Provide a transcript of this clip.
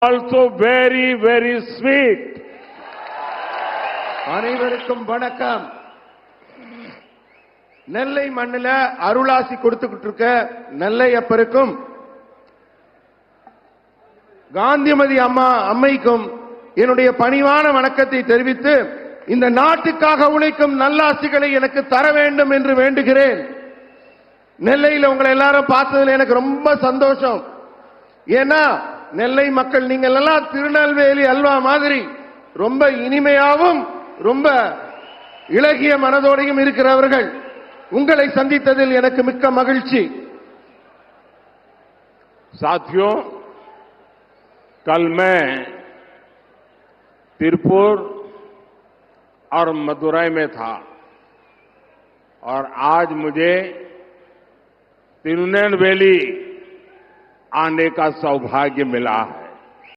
also very, very sweet. அனைவருக்கும் வணக்கம். நெல்லை மண்ணில அருளாசி கொடுத்துக்கிட்டு இருக்க நெல்லை அப்பருக்கும் காந்திமதி அம்மைக்கும் என்னுடைய பணிவான வணக்கத்தை தெரிவித்து இந்த நாட்டுக்காக உழைக்கும் நல்லாசிகளை எனக்கு தர வேண்டும் என்று வேண்டுகிறேன். நெல்லையில் உங்களை எல்லாரும் பார்த்ததுல எனக்கு ரொம்ப சந்தோஷம். ஏன்னா நெல்லை மக்கள் நீங்கள் எல்லாம் திருநெல்வேலி அல்வா மாதிரி ரொம்ப இனிமையாவும் ரொம்ப இலகிய மனதோடையும் இருக்கிறவர்கள். உங்களை சந்தித்ததில் எனக்கு மிக்க மகிழ்ச்சி. साथियों, कल मैं तिरुपुर और मदुरई में था और आज मुझे तिरुनेलवेली आने का सौभाग्य मिला है.